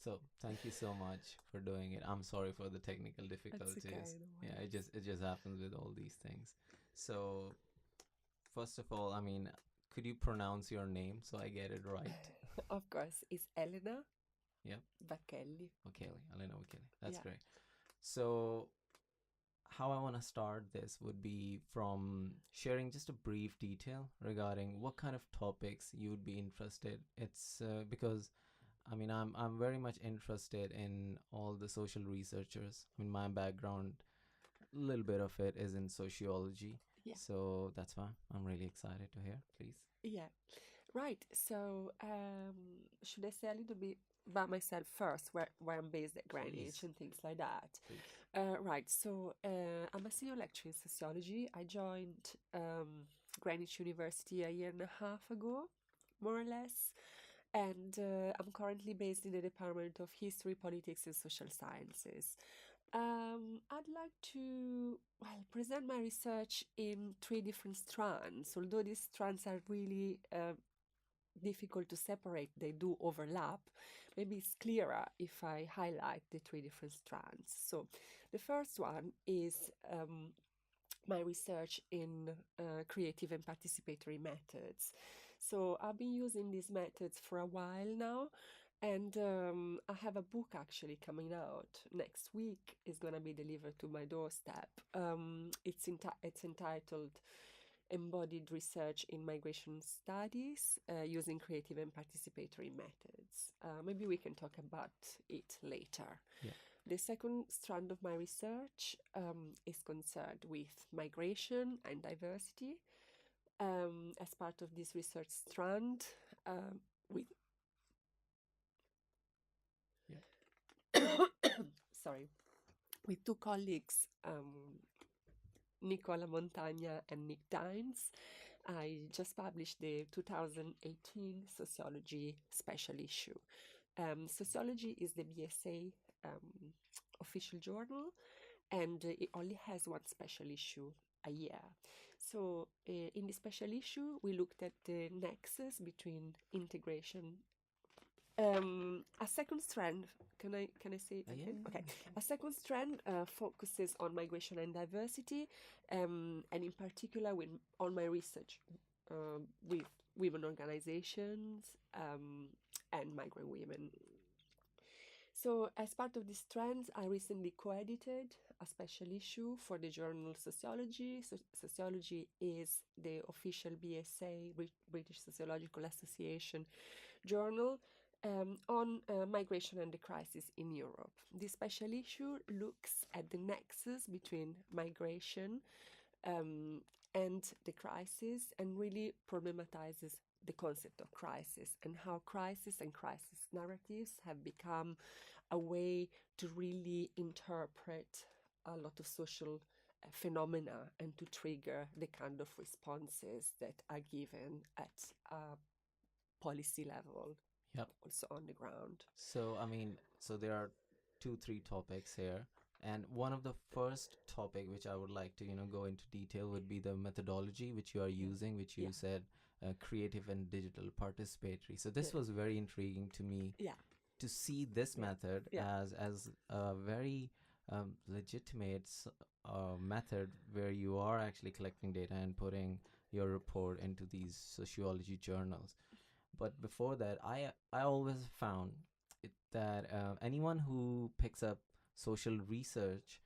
So thank you so much for doing it. I'm sorry for the technical That's difficulties. okay, no Yeah, it worries. just happens with all these things. So first of all, I mean, could you pronounce your name so I get it right? Of course, it's Elena Yep. Vacchelli. Vacchelli, Elena Vacchelli. That's Yeah. great. So how I want to start this would be from sharing just a brief detail regarding what kind of topics you would be interested. It's because I mean I'm very much interested in all the social researchers. I mean my background, a little bit of it is in sociology, Yeah. so that's why I'm really excited to hear. Please. Yeah. Right. So, should I say a little bit about myself first, where I'm based at Greenwich Please. and things like that? Please. Right. So, I'm a senior lecturer in sociology. I joined Greenwich University a year and a half ago, more or less. And I'm currently based in the Department of History, Politics, and Social Sciences. I'd like to, well, present my research in three different strands, although these strands are really difficult to separate, they do overlap. Maybe it's clearer if I highlight the three different strands. So, the first one is my research in creative and participatory methods. So I've been using these methods for a while now, and I have a book actually coming out next week. It's gonna be delivered to my doorstep. It's entitled "Embodied Research in Migration Studies Using Creative and Participatory Methods." Maybe we can talk about it later. Yeah. The second strand of my research is concerned with migration and diversity. As part of this research strand, with Yeah. sorry, with two colleagues, Nicola Montagna and Nick Dines, I just published the 2018 Sociology special issue. Sociology is the BSA official journal, and it only has one special issue a year. So, in the special issue, we looked at the nexus between integration. A second strand, can I say it Yeah, again? yeah, Okay, yeah, sure. a second strand focuses on migration and diversity, and in particular on my research with women organizations and migrant women. So, as part of this trend, I recently co-edited a special issue for the journal Sociology. So, Sociology is the official BSA, British Sociological Association journal, on migration and the crisis in Europe. This special issue looks at the nexus between migration um, and the crisis, and really problematizes the concept of crisis and how crisis and crisis narratives have become a way to really interpret a lot of social phenomena and to trigger the kind of responses that are given at a policy level, Yep. also on the ground. So, I mean, so there are two, three topics here. And one of the first topic which I would like to, go into detail would be the methodology which you are Yeah, using, which yeah, you said creative and digital participatory. So yeah, this was very intriguing to me yeah, to see this yeah, method yeah, as a very legitimate method where you are actually collecting data and putting your report into these sociology journals. But before that, I always found it that anyone who picks up social research,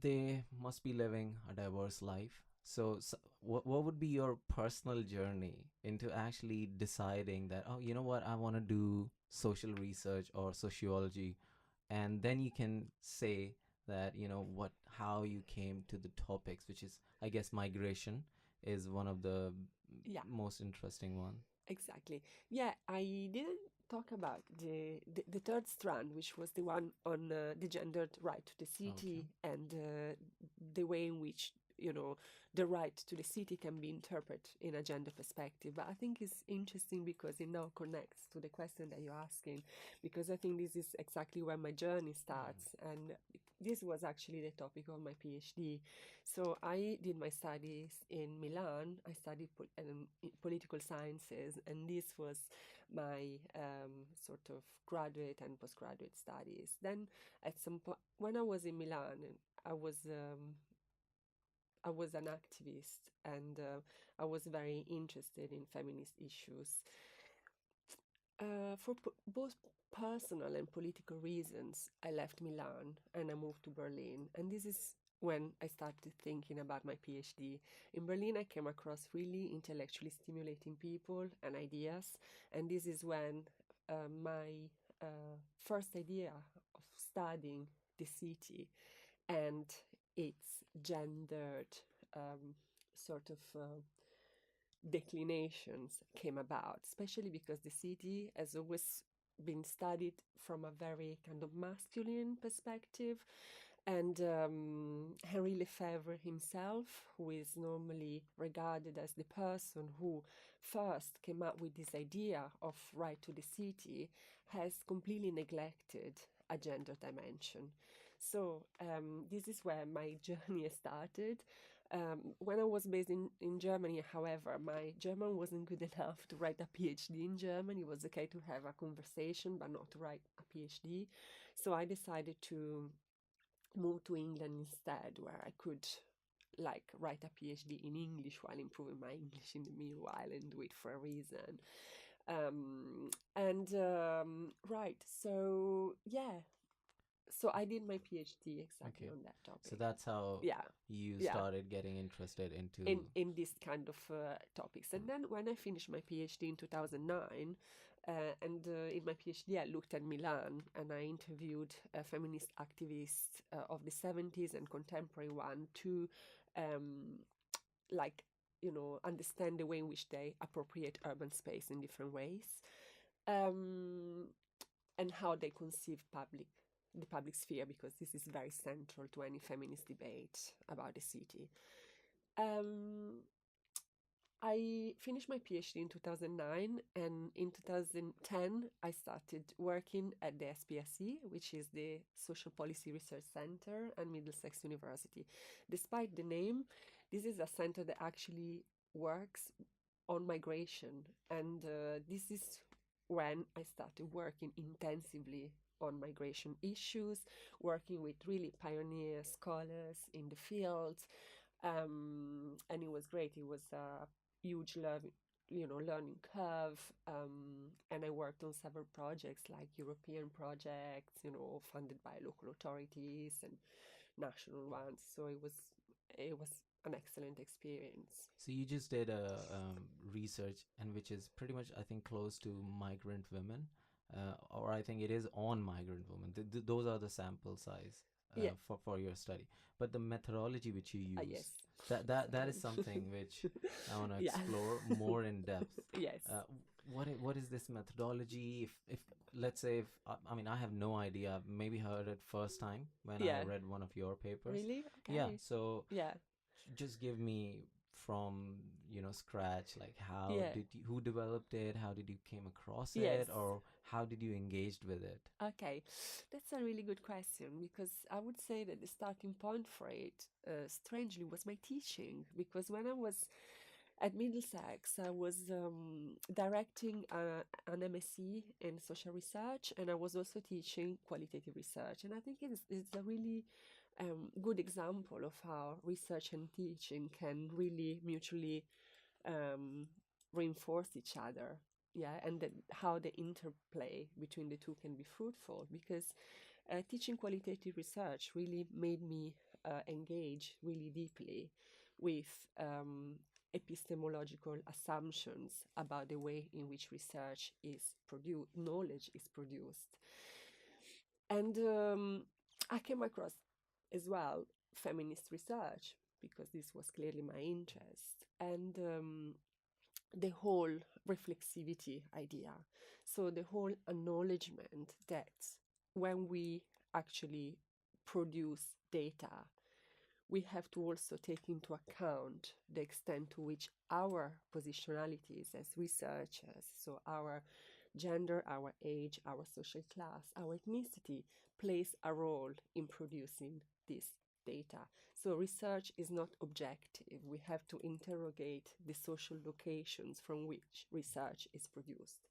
they must be living a diverse life. So what would be your personal journey into actually deciding that, oh, you know what, I want to do social research or sociology, and then you can say that, what how you came to the topics, which is, I guess, migration is one of the yeah. most interesting one. Exactly. Yeah, I didn't talk about the third strand, which was the one on the gendered right to the Okay. city and the way in which, the right to the city can be interpreted in a gender perspective. But I think it's interesting because it now connects to the question that you're asking, because I think this is exactly where my journey Mm. starts. And this was actually the topic of my PhD. So I did my studies in Milan. I studied political sciences, and this was my sort of graduate and postgraduate studies. Then at some point, when I was in Milan, I was an activist, and I was very interested in feminist issues. For both personal and political reasons, I left Milan and I moved to Berlin. And this is when I started thinking about my PhD. In Berlin, I came across really intellectually stimulating people and ideas. And this is when my first idea of studying the city and its gendered sort of declinations came about, especially because the city has always been studied from a very kind of masculine perspective. And Henri Lefebvre himself, who is normally regarded as the person who first came up with this idea of right to the city, has completely neglected a gender dimension. So this is where my journey started. When I was based in Germany, however, my German wasn't good enough to write a PhD in German. It was okay to have a conversation, but not to write a PhD. So I decided to move to England instead, where I could like write a PhD in English while improving my English in the meanwhile and do it for a reason. Right, so yeah, so I did my PhD exactly Okay. on that So topic. that's how Yeah, you yeah, started getting interested into. in this kind of topics. And then when I finished my PhD in 2009, in my PhD I looked at Milan and I interviewed feminist activists of the 70s and contemporary one to um, like understand the way in which they appropriate urban space in different ways, um, and how they conceive the public sphere, because this is very central to any feminist debate about the city. Um, I finished my PhD in 2009, and in 2010, I started working at the SPSC, which is the Social Policy Research Center at Middlesex University. Despite the name, this is a center that actually works on migration, and this is when I started working intensively on migration issues, working with really pioneer scholars in the field, and it was great. It was a huge learning curve, and I worked on several projects like European projects, funded by local authorities and national ones. So it was an excellent experience. So you just did a research, and which is pretty much, I think, close to migrant women, or I think it is on migrant women. Those are the sample size Yeah. for your study. But the methodology which you Yes. use, that is something which I want to Yeah. explore more in depth. Yes. What is this methodology? If let's say, if I mean, I have no idea. Maybe heard it first time when I Yeah. read one of your papers. Really? Yeah. Okay. So Yeah. just give me from scratch, like how Yeah. did you, who developed it, how did you came across Yes. it, or how did you engaged with it? Okay, that's a really good question, because I would say that the starting point for it, strangely, was my teaching. Because when I was at Middlesex, I was directing an MSc in social research, and I was also teaching qualitative research. And I think it's a really good example of how research and teaching can really mutually um, reinforce each other. Yeah, and how the interplay between the two can be fruitful, because teaching qualitative research really made me engage really deeply with epistemological assumptions about the way in which research is produced, knowledge is produced. And I came across as well feminist research, because this was clearly my interest, and the whole reflexivity idea. So the whole acknowledgement that when we actually produce data, we have to also take into account the extent to which our positionalities as researchers, so our gender, our age, our social class, our ethnicity, plays a role in producing this data. So research is not objective. We have to interrogate the social locations from which research is produced.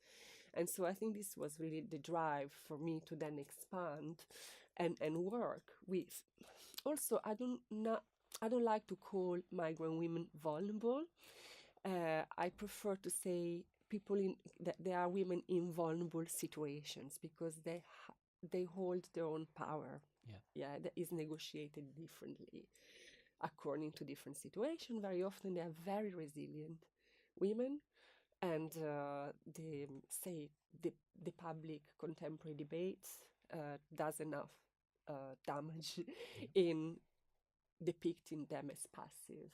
And so I think this was really the drive for me to then expand and work with. Also, I don't like to call migrant women vulnerable. I prefer to say people in that they are women in vulnerable situations because they hold their own power. Yeah. Yeah, that is negotiated differently according to different situations. Very often they are very resilient women, and the say the public contemporary debate does enough damage Yeah. in depicting them as passive.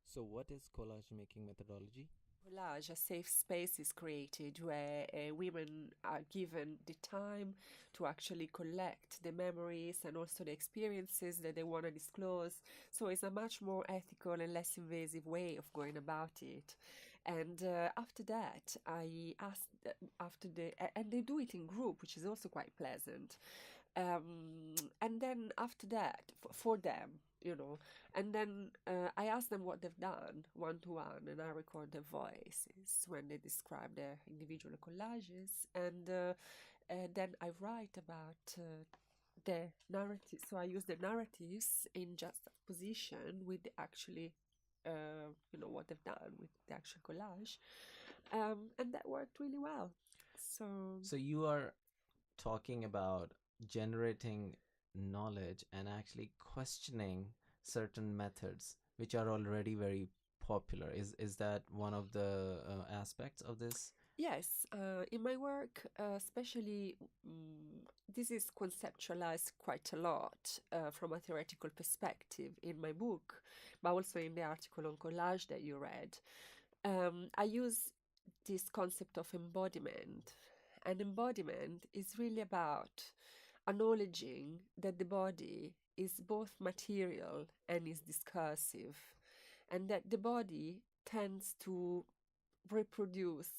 So, what is collage making methodology? Collage, a safe space is created where women are given the time to actually collect the memories and also the experiences that they want to disclose. So it's a much more ethical and less invasive way of going about it. And after that, I asked, and they do it in group, which is also quite pleasant. And then after that, for them, you know, and then I ask them what they've done one to one, and I record their voices when they describe their individual collages, and then I write about the narrative. So I use the narratives in juxtaposition with the actually, you know, what they've done with the actual collage, and that worked really well. So So, you are talking about generating knowledge and actually questioning certain methods which are already very popular. Is that one of the aspects of this? yes, in my work, especially, this is conceptualized quite a lot from a theoretical perspective in my book, but also in the article on collage that you read. I use this concept of embodiment, and embodiment is really about acknowledging that the body is both material and is discursive, and that the body tends to reproduce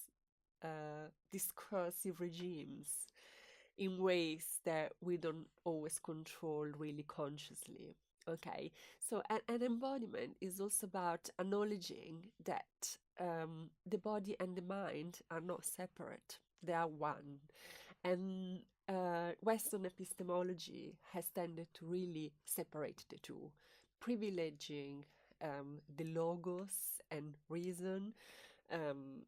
discursive regimes in ways that we don't always control really consciously. Okay, so an embodiment is also about acknowledging that the body and the mind are not separate, they are one. And Western epistemology has tended to really separate the two, privileging the logos and reason um,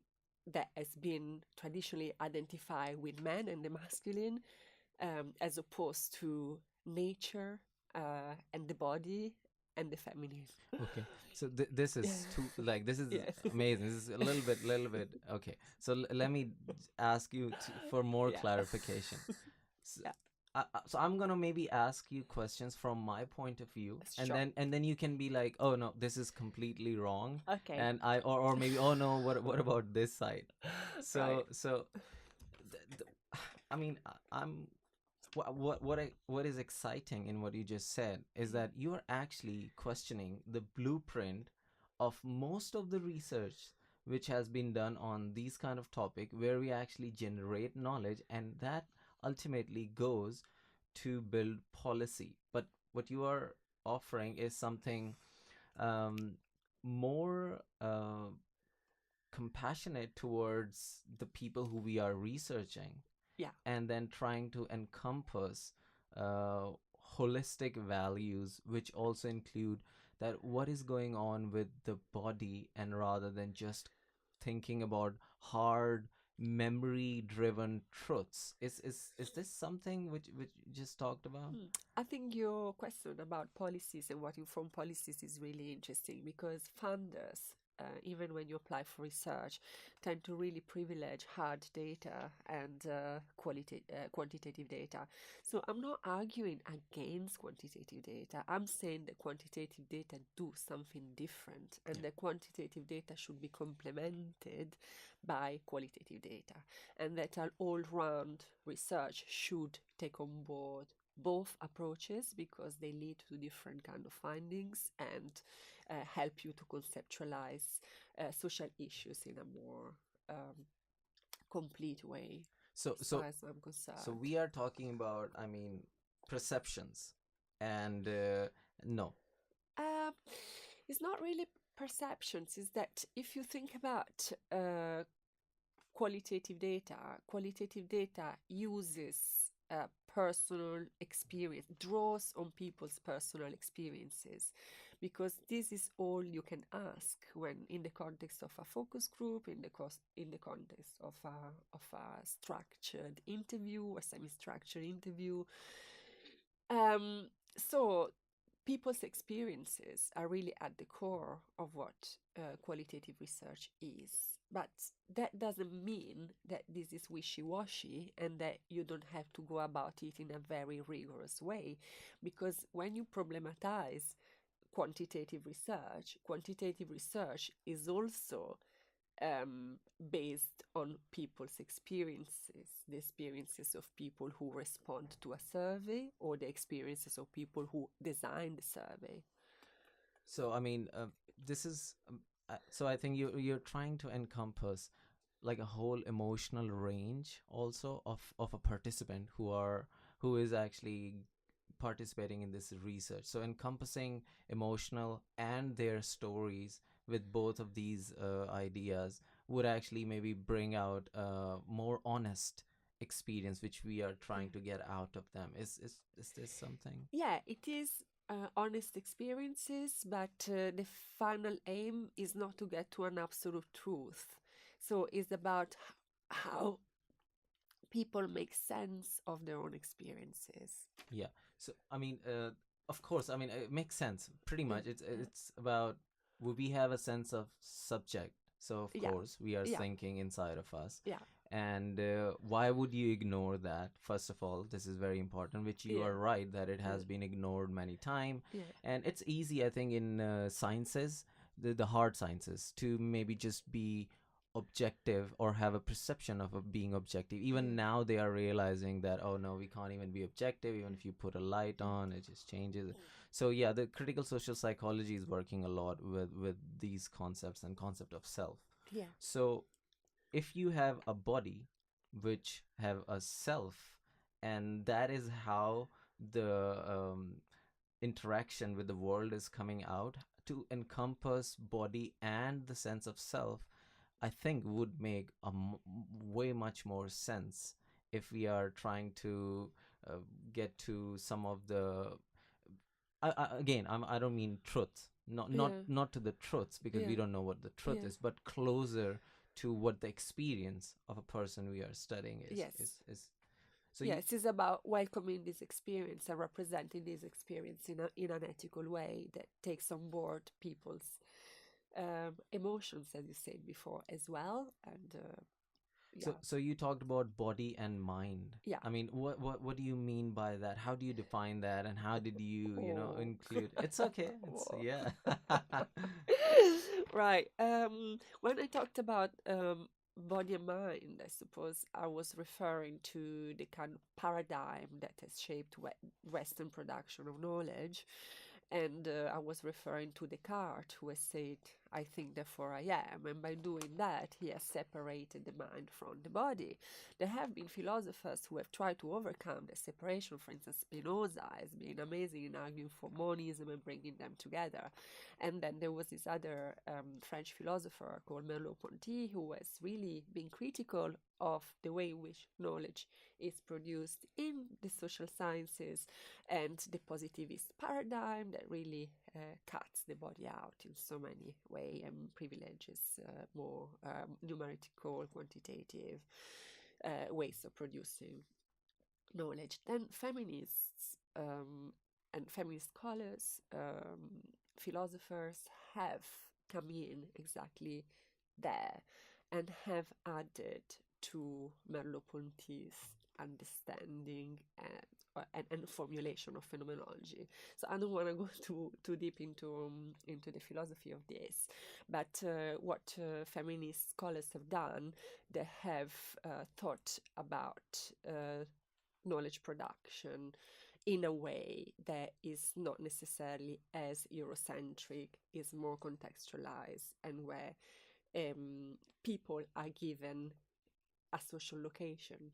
that has been traditionally identified with men and the masculine, as opposed to nature and the body and the feminine. Okay, so this is too, like, this is Yeah. amazing. This is a little bit. Okay, so let me ask you for more Yeah. clarification. So, Yeah. so I'm gonna maybe ask you questions from my point of view, and Sure. then you can be like, oh no, this is completely wrong, Okay. and or maybe, oh no, what about this side? Right. So I mean, I'm what is exciting in what you just said is that you are actually questioning the blueprint of most of the research which has been done on these kind of topic, where we actually generate knowledge and that ultimately goes to build policy. But what you are offering is something um, more compassionate towards the people who we are researching, Yeah. and then trying to encompass uh, holistic values which also include that what is going on with the body, and rather than just thinking about hard memory driven truths. Is this something which you just talked about? I think your question about policies and what inform policies is really interesting because funders, even when you apply for research, tend to really privilege hard data and quantitative data. So I'm not arguing against quantitative data. I'm saying that quantitative data do something different, and Yeah. the quantitative data should be complemented by qualitative data, and that an all-round research should take on board both approaches because they lead to different kind of findings and help you to conceptualize social issues in a more complete way, so as so far as I'm so concerned. we are talking about, I mean, perceptions, and no. Uh, it's not really perceptions, is that if you think about qualitative data uses personal experience, draws on people's personal experiences, because this is all you can ask when in the context of a focus group, in the context of a structured interview or semi-structured interview. Um, so people's experiences are really at the core of what qualitative research is. But that doesn't mean that this is wishy-washy and that you don't have to go about it in a very rigorous way. Because when you problematize quantitative research is also based on people's experiences, the experiences of people who respond to a survey or the experiences of people who design the survey. So I mean, this is so I think you're trying to encompass like a whole emotional range also of a participant who is actually participating in this research. So encompassing emotional and their stories with both of these ideas would actually maybe bring out a more honest experience which we are Yeah. trying to get out of them. Is this something? Yeah, it is honest experiences, but the final aim is not to get to an absolute truth. So it's about how people make sense of their own experiences. Yeah. So I mean, of course, I mean it makes sense. Pretty Yeah, much, it's yeah, it's about we have a sense of subject. So of yeah, course, we are yeah, thinking inside of us. yeah, And why would you ignore that? First of all, this is very important, which you yeah, are right that it yeah, has been ignored many times. yeah, And it's easy, I think, in sciences, the hard sciences, to maybe just be objective or have a perception of being objective. Even yeah, now, they are realizing that, oh no, we can't even be objective. Even if you put a light on, it just changes. So yeah, the critical social psychology is working a lot with these concepts and concept of self. yeah, So if you have a body which have a self, and that is how the interaction with the world is coming out to encompass body and the sense of self, I think would make way much more sense if we are trying to uh, get to some of the again, I don't mean truth, yeah, not to the truths, because yeah, we don't know what the truth yeah. is, but closer to what the experience of a person we are studying Yes. is. So you Yes, it's about welcoming this experience and representing this experience in an ethical way that takes on board people's emotions, as you said before, as well. And so yeah, so you talked about body and mind. yeah. I mean, what do you mean by that? How do you define that, and how did you Oh. include? It's okay. It's Whoa. yeah. Right. When I talked about body and mind, I suppose I was referring to the kind of paradigm that has shaped Western production of knowledge. And I was referring to Descartes, who has said, I think, therefore I am. And by doing that, he has separated the mind from the body. There have been philosophers who have tried to overcome the separation. For instance, Spinoza has been amazing in arguing for monism and bringing them together. And then there was this other French philosopher called Merleau-Ponty, who has really been critical of the way in which knowledge is produced in the social sciences and the positivist paradigm that really cuts the body out in so many ways and privileges more numerical, quantitative ways of producing knowledge. Then feminists and feminist scholars, philosophers have come in exactly there and have added to Merleau-Ponty's understanding and formulation of phenomenology. So I don't want to go too deep into the philosophy of this, but what feminist scholars have done, they have thought about knowledge production in a way that is not necessarily as Eurocentric, is more contextualized, and where people are given a social location.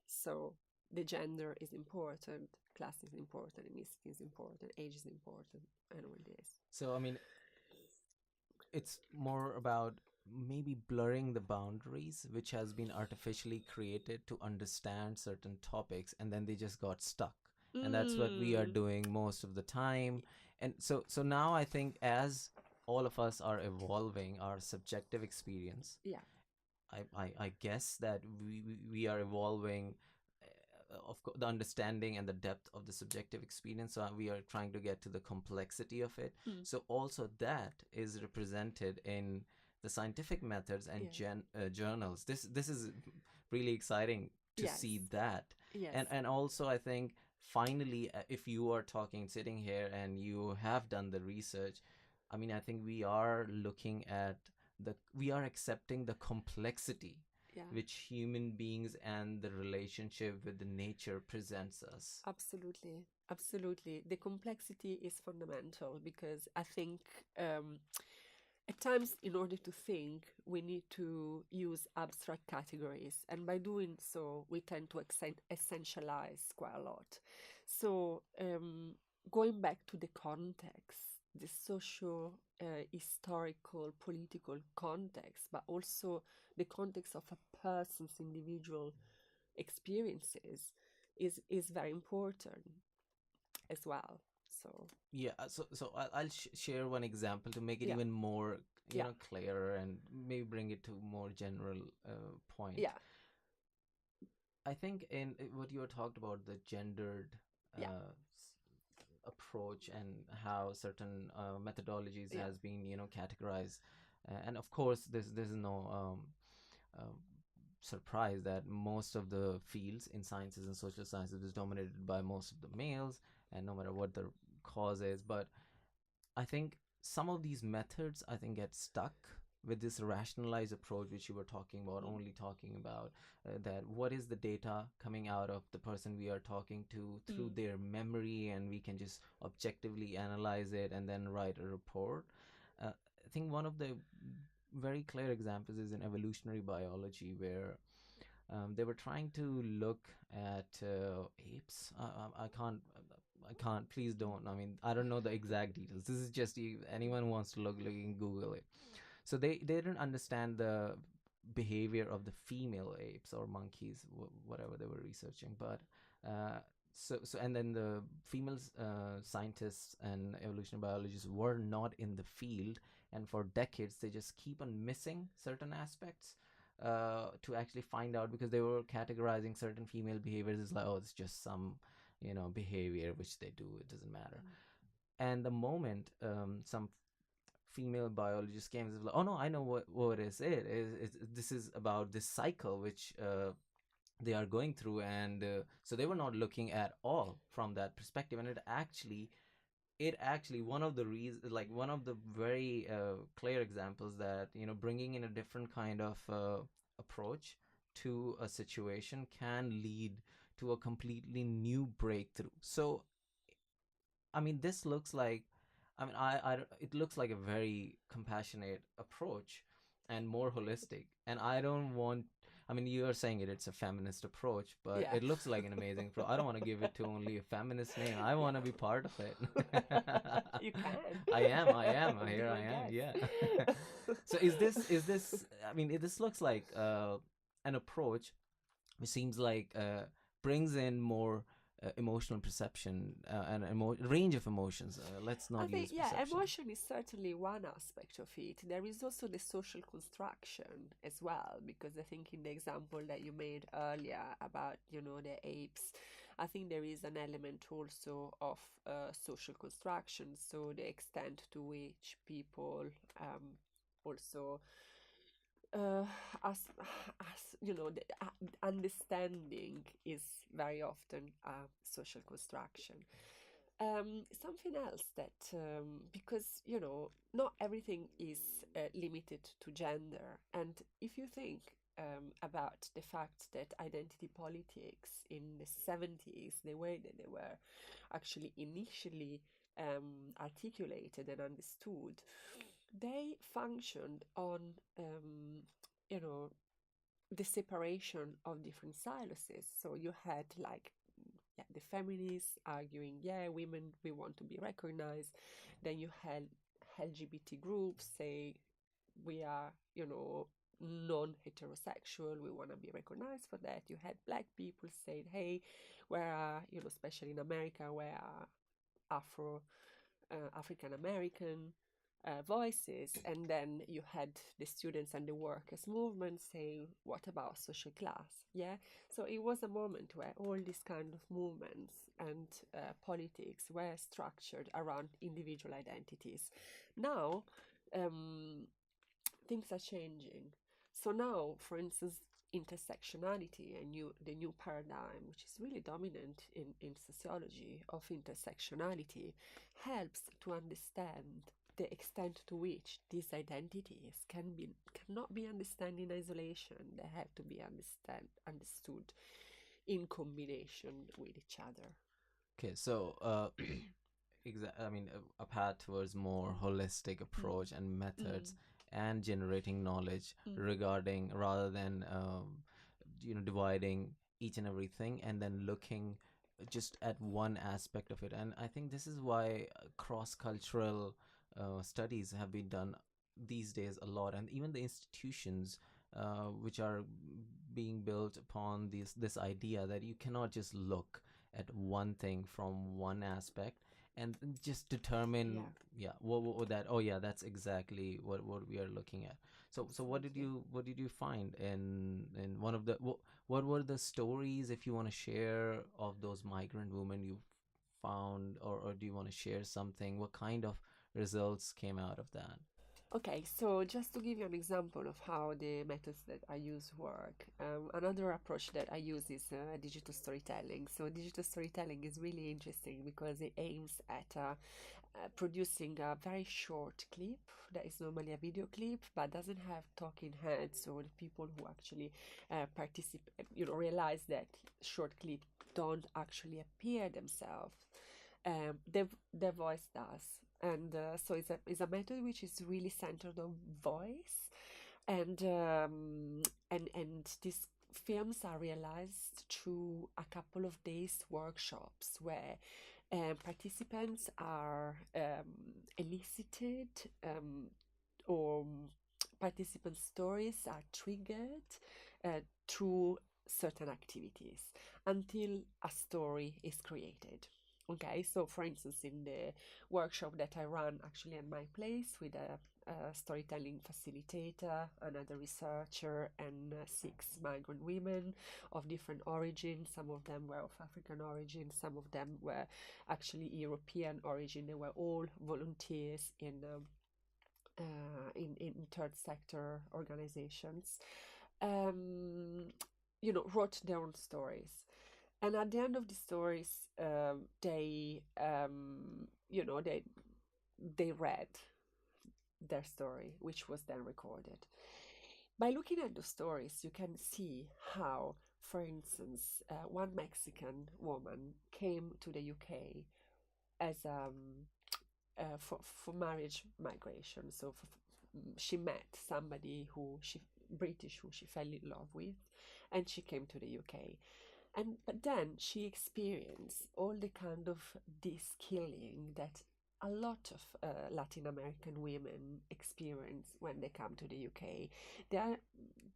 So the gender is important, class is important, ethnicity is important, age is important, and all this. So I mean, it's more about maybe blurring the boundaries which has been artificially created to understand certain topics, and then they just got stuck. And that's what we are Mm. doing most of the time. And so now I think, as all of us are evolving our subjective experience, Yeah. I guess that we are evolving, the understanding and the depth of the subjective experience. So we are trying to get to the complexity of it. Mm. So also that is represented in the scientific methods and Yeah. journals. This is really exciting to Yes. see that. Yes. And also I think, finally, if you are talking sitting here and you have done the research, I mean, I think we are looking at we are accepting the complexity Yeah. which human beings and the relationship with the nature presents us. Absolutely. Absolutely. The complexity is fundamental because I think at times, in order to think, we need to use abstract categories. And by doing so, we tend to essentialize quite a lot. So, going back to the context, the socio historical, political context, but also the context of a person's individual experiences is very important as well. So, Yeah, I'll share one example to make it yeah, even more, yeah, clearer, and maybe bring it to more general point. yeah, I think in what you were talked about, the gendered yeah, approach, and how certain methodologies yeah. has been, categorized. And of course, there's no uh, surprise that most of the fields in sciences and social sciences is dominated by most of the males, and no matter what the cause is. But I think some of these methods, I think, get stuck with this rationalized approach which you were talking about, Mm, only talking about that what is the data coming out of the person we are talking to through mm, their memory, and we can just objectively analyze it and then write a report. I think one of the very clear examples is in evolutionary biology, where they were trying to look at apes. I can't. Please don't. I mean, I don't know the exact details. This is just, anyone who wants to look, you can Google it. So they didn't understand the behavior of the female apes or monkeys, whatever they were researching. But uh, and then the female scientists and evolutionary biologists were not in the field, and for decades they just keep on missing certain aspects to actually find out, because they were categorizing certain female behaviors as like, oh, it's just some, behavior which they do, it doesn't matter. mm. And the moment some female biologist came and was like, oh no, I know what it is. This is about this cycle which they are going through. And so they were not looking at all from that perspective. And it actually one of the reasons, like one of the very clear examples, that bringing in a different kind of approach to a situation can lead to a completely new breakthrough. So I mean, this looks like, I mean, it looks like a very compassionate approach and more holistic. And I don't want, I mean, you are saying it's a feminist approach, but Yeah. it looks like an amazing approach. I don't want to give it to only a feminist name. I Yeah. want to be part of it. You can. Here Be I my am, yeah. guest. So is this, I mean, this looks like an approach which seems like brings in more emotional perception and range of emotions. Let's I not think, use yeah, perception. emotion is certainly one aspect of it. There is also the social construction as well, because I think in the example that you made earlier about, the apes, I think there is an element also of social construction. So the extent to which people also uh, as the understanding is very often a social construction. Something else that, because, not everything is limited to gender. And if you think about the fact that identity politics in the 70s, the way that they were actually initially articulated and understood, they functioned on, you know, the separation of different siluses. So you had like, yeah, the feminists arguing, yeah, women, we want to be recognized. Then you had LGBT groups say we are, non-heterosexual. We want to be recognized for that. You had black people saying, hey, where are, especially in America, where are African American voices? And then you had the students and the workers movement saying, what about social class? Yeah. So it was a moment where all these kind of movements and politics were structured around individual identities. Now, um, things are changing. So now, for instance, intersectionality and the new paradigm, which is really dominant in sociology of intersectionality, helps to understand the extent to which these identities cannot be understood in isolation. They have to be understood in combination with each other. Okay, so I mean, a path towards more holistic Mm, approach and methods mm, and generating knowledge mm. regarding, rather than dividing each and everything and then looking just at one aspect of it. And I think this is why cross-cultural studies have been done these days a lot, and even the institutions which are being built upon this idea that you cannot just look at one thing from one aspect and just determine, Yeah, yeah, what would that, oh yeah, that's exactly what we are looking at. So absolutely. what did you find in one of the what were the stories, if you want to share, of those migrant women you found, or do you want to share something, what kind of results came out of that? Okay, so just to give you an example of how the methods that I use work, another approach that I use is digital storytelling. So digital storytelling is really interesting because it aims at producing a very short clip that is normally a video clip but doesn't have talking heads or the people who actually participate, realize that short clip don't actually appear themselves. Their voice does. And so it's a method which is really centered on voice, and these films are realized through a couple of days workshops where participants are elicited, or participant stories are triggered through certain activities until a story is created. Okay, so for instance, in the workshop that I run actually at my place with a storytelling facilitator, another researcher, and 6 migrant women of different origins. Some of them were of African origin, some of them were actually European origin. They were all volunteers in third sector organizations. Um, wrote their own stories. And at the end of the stories, they read their story, which was then recorded. By looking at the stories, you can see how, for instance, one Mexican woman came to the UK as for marriage migration. So she met somebody who she British who she fell in love with, and she came to the UK. And but then she experienced all the kind of de-skilling that a lot of Latin American women experience when they come to the UK.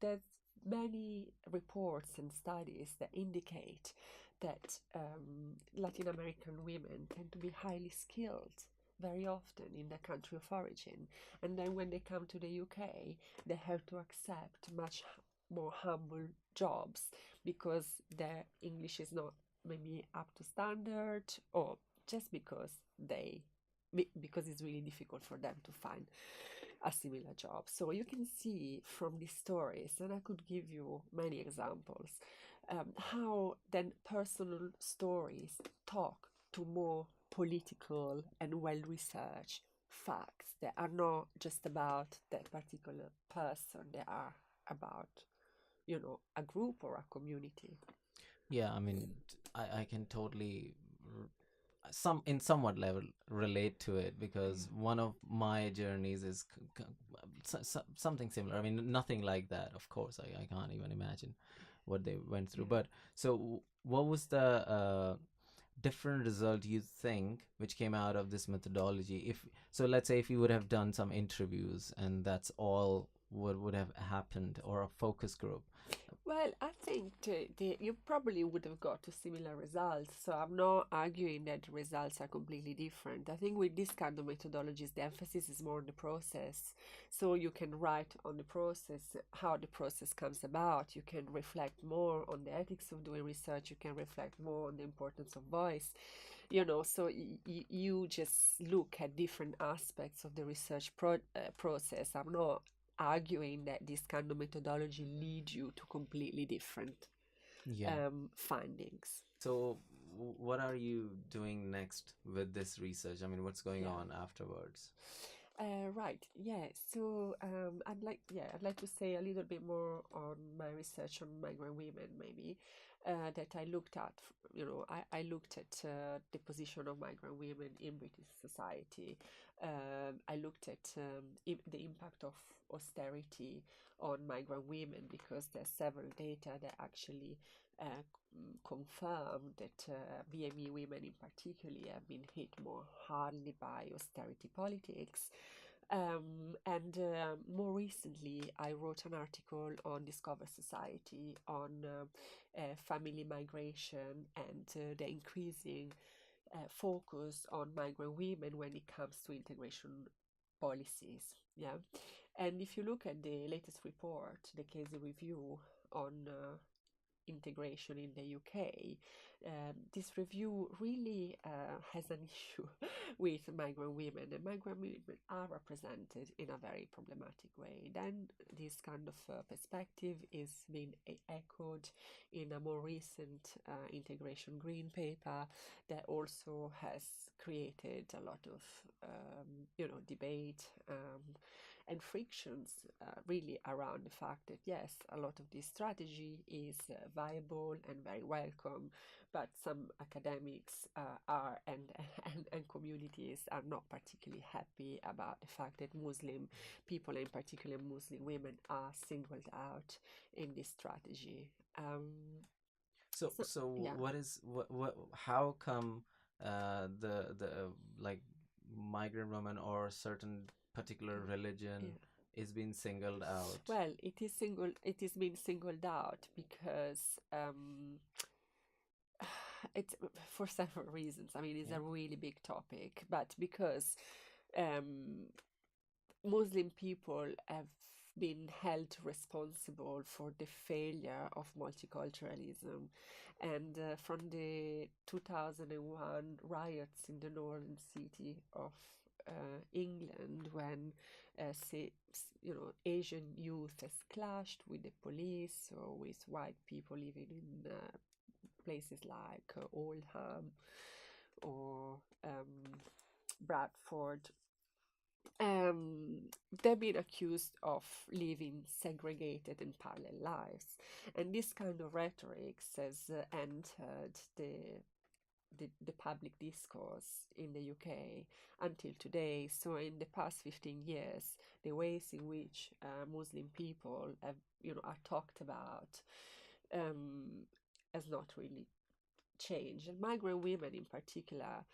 There's many reports and studies that indicate that Latin American women tend to be highly skilled very often in their country of origin, and then when they come to the UK, they have to accept much more humble jobs because their English is not maybe up to standard, or just because it's really difficult for them to find a similar job. So you can see from these stories, and I could give you many examples, how then personal stories talk to more political and well-researched facts that are not just about that particular person, they are about, a group or a community. Yeah, I mean, I can totally some in somewhat level relate to it, Yeah. because one of my journeys is something similar. I mean, nothing like that, of course. I can't even imagine what they went through. Yeah. But so what was the different result you think which came out of this methodology? If so, let's say if you would have done some interviews and that's all what would have happened, or a focus group. Well, I think you probably would have got to similar results. So I'm not arguing that the results are completely different. I think with this kind of methodologies, the emphasis is more on the process. So you can write on the process, how the process comes about. You can reflect more on the ethics of doing research. You can reflect more on the importance of voice. So you just look at different aspects of the research process. I'm not arguing that this kind of methodology lead you to completely different Yeah. findings. So what are you doing next with this research? I mean, what's going Yeah. on afterwards? Right. Yeah. So I'd like to say a little bit more on my research on migrant women, maybe that I looked at. I looked at the position of migrant women in British society. I looked at the impact of austerity on migrant women, because there's several data that actually confirm that BME women in particular have been hit more hardly by austerity politics. And more recently, I wrote an article on Discover Society on family migration and the increasing focus on migrant women when it comes to integration policies. Yeah. And if you look at the latest report, the case review on integration in the UK, this review really has an issue with migrant women, and migrant women are represented in a very problematic way. Then this kind of perspective is being echoed in a more recent integration green paper that also has created a lot of debate and frictions really around the fact that yes, a lot of this strategy is viable and very welcome, but some academics are and communities are not particularly happy about the fact that Muslim people, in particular Muslim women, are singled out in this strategy. So Yeah, what is what how come the like migrant women or certain particular religion yeah. is being singled out? Well, it is being singled out because it's for several reasons. I mean, it's Yeah. a really big topic, but because um, Muslim people have been held responsible for the failure of multiculturalism. And from the 2001 riots in the northern city of England, when Asian youth has clashed with the police or with white people living in places like Oldham or Bradford, um, they've been accused of living segregated and parallel lives. And this kind of rhetoric has entered the public discourse in the UK until today. So in the past 15 years, the ways in which Muslim people are talked about um, has not really changed. And migrant women in particular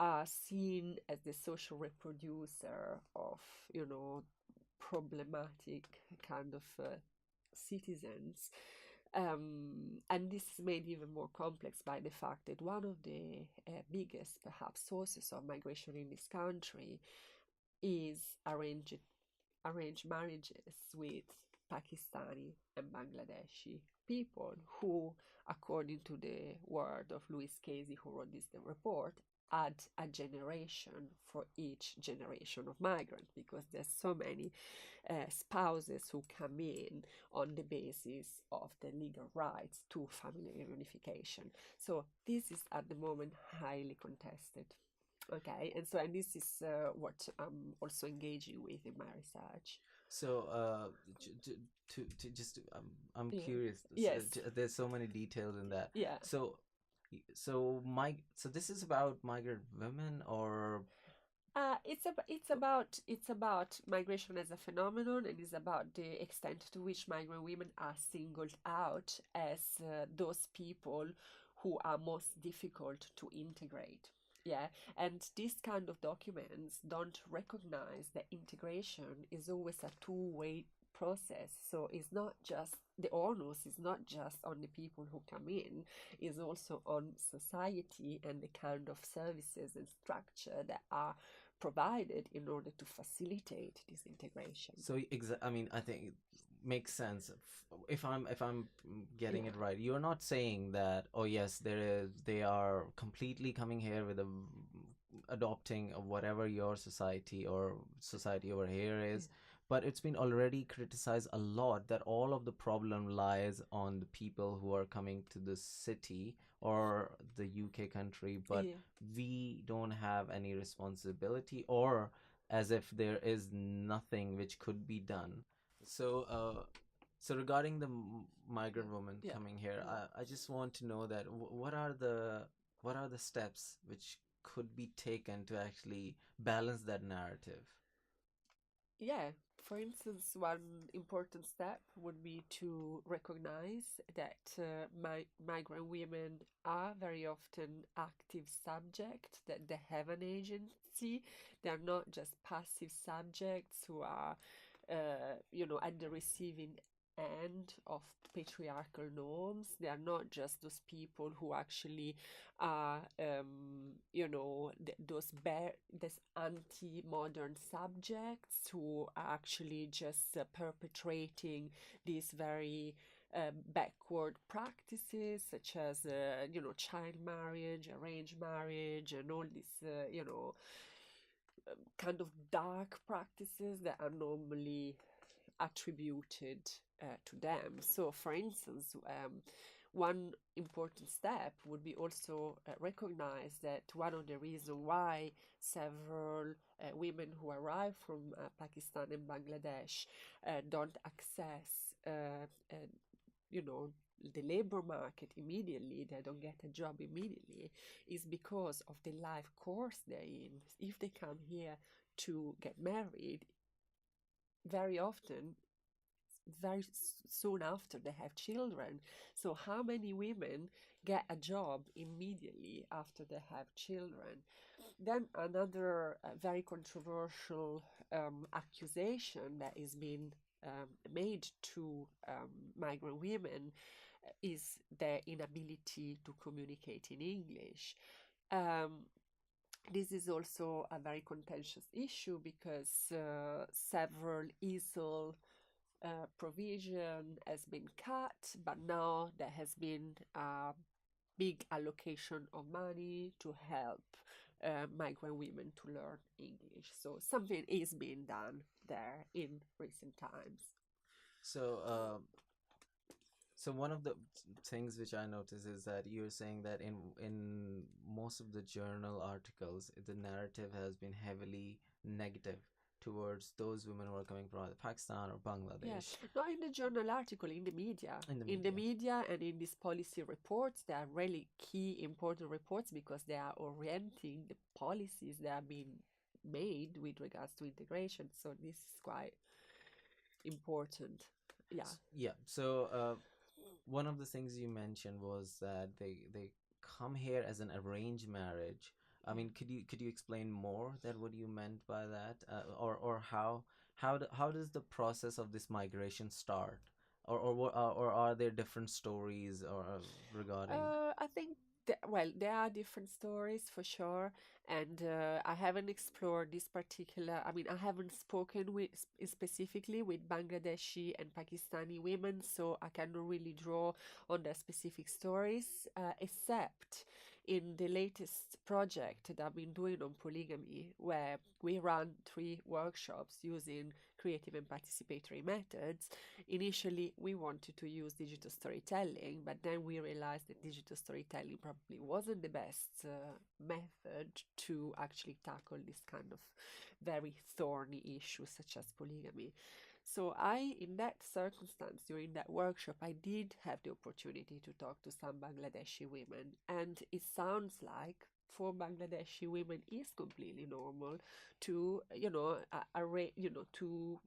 are seen as the social reproducer of, problematic kind of citizens. And this is made even more complex by the fact that one of the biggest, perhaps, sources of migration in this country is arranged marriages with Pakistani and Bangladeshi people who, according to the word of Louis Casey, who wrote this the report, add a generation for each generation of migrant, because there's so many spouses who come in on the basis of the legal rights to family reunification. So this is at the moment highly contested. Okay, and this is what I'm also engaging with in my research. So to just I'm Yeah. curious. Yes. There's so many details in that. Yeah. So so this is about migrant women, or It's about migration as a phenomenon, and it's about the extent to which migrant women are singled out as those people who are most difficult to integrate. Yeah, and these kind of documents don't recognize that integration is always a two-way process. So it's not just the onus is not just on the people who come in, is also on society and the kind of services and structure that are provided in order to facilitate this integration. So I mean, I think it makes sense. If I'm getting Yeah, it right, you're not saying that, oh yes, they are completely coming here with a adopting of whatever your society or society over here yeah, is, but it's been already criticized a lot that all of the problem lies on the people who are coming to the city or the UK country, but yeah, we don't have any responsibility, or as if there is nothing which could be done. So, so regarding the yeah, migrant woman yeah, coming here, yeah. I just want to know that what are the steps which could be taken to actually balance that narrative? Yeah, for instance, one important step would be to recognize that migrant women are very often active subjects, that they have an agency. They are not just passive subjects who are, at the receiving end of patriarchal norms. They are not just those people who actually are, those anti-modern subjects who are actually just perpetrating these very backward practices such as, child marriage, arranged marriage, and all these, kind of dark practices that are normally attributed to them. So, for instance, one important step would be also recognize that one of the reasons why several women who arrive from Pakistan and Bangladesh don't access, you know, the labor market immediately, they don't get a job immediately, is because of the life course they're in. If they come here to get married, very often very soon after they have children. So, how many women get a job immediately after they have children? Then, another very controversial accusation that is being made to migrant women is their inability to communicate in English. Um, this is also a very contentious issue because several ESOL provision has been cut, but now there has been a big allocation of money to help migrant women to learn English. So something is being done there in recent times. So, so one of the things which I notice is that you're saying that in most of the journal articles, the narrative has been heavily negative towards those women who are coming from either Pakistan or Yeah, Bangladesh not in the journal article, in the media. in the In the media. media and in these policy reports, they are really key, important reports because they are orienting the policies that are being made with regards to integration. So this is quite important. Yeah. Yeah. So, one of the things you mentioned was that they come here as an arranged marriage. I Yeah. mean, could you explain more that what you meant by that, or how does the process of this migration start, or are there different stories or regarding? I think well, there are different stories for sure, and I haven't explored this particular. I mean, I haven't spoken with specifically with Bangladeshi and Pakistani women, so I cannot really draw on their specific stories, except in the latest project that I've been doing on polygamy, where we ran 3 workshops using creative and participatory methods. Initially, we wanted to use digital storytelling, but then we realized that digital storytelling probably wasn't the best method to actually tackle this kind of very thorny issues such as polygamy. So in that circumstance, during that workshop, I did have the opportunity to talk to some Bangladeshi women, and it sounds like for Bangladeshi women is completely normal to, to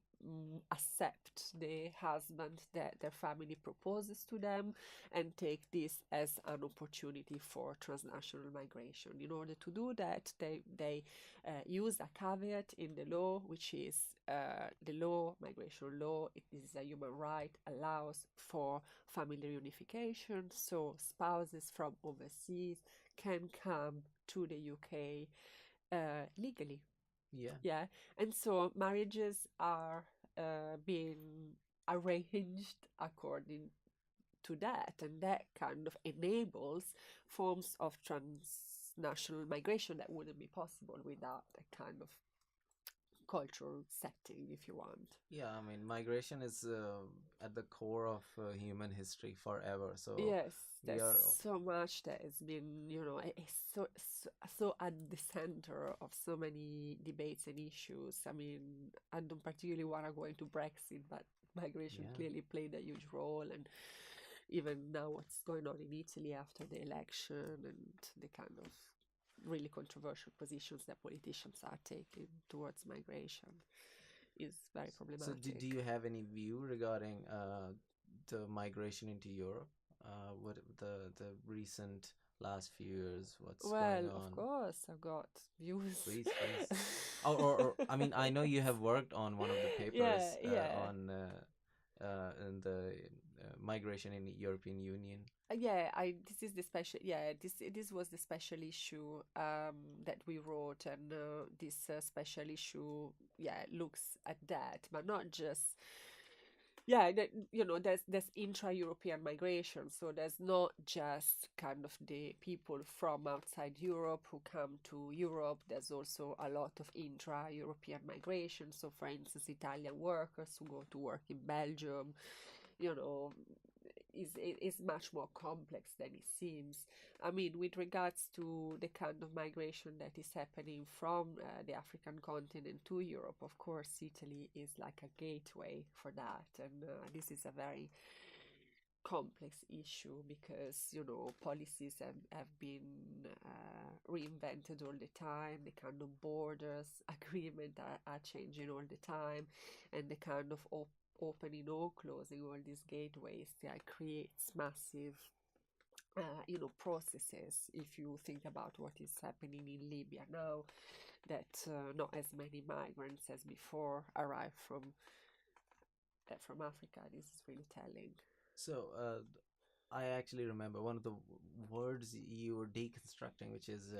accept the husband that their family proposes to them and take this as an opportunity for transnational migration. In order to do that, they use a caveat in the law, which is the law, migration law, it is a human right, allows for family reunification. So spouses from overseas can come to the UK legally. Yeah. Yeah. And so marriages are being arranged according to that. And that kind of enables forms of transnational migration that wouldn't be possible without a kind of cultural setting, if you want. Yeah, I mean, migration is at the core of human history forever. So Yes, we there's are, so much that has been, it's so at the center of so many debates and issues. I mean, I don't particularly want to go into Brexit, but migration yeah. clearly played a huge role, and even now what's going on in Italy after the election and the kind of really controversial positions that politicians are taking towards migration is very So do problematic. you have any view regarding the migration into Europe? What the recent last few years, what's going Well, of on? course, I've got views. Please, please. Or I mean, I know you have worked on one of the Yeah, papers yeah. on in the migration in the European Union. Yeah, I this is the special yeah, this was the special issue that we wrote, and this special issue looks at that, but not just there's intra-European migration, so there's not just kind of the people from outside Europe who come to Europe. There's also a lot of intra-European migration. So, for instance, Italian workers who go to work in Belgium, you know, is much more complex than it seems. I mean, with regards to the kind of migration that is happening from the African continent to Europe, of course, Italy is like a gateway for that. And this is a very complex issue because, policies have been reinvented all the time. The kind of borders agreement are changing all the time, and the kind of opening or closing all these gateways that creates massive processes. If you think about what is happening in Libya now, that not as many migrants as before arrive from Africa, this is really telling. So I actually remember one of the words you were deconstructing, which is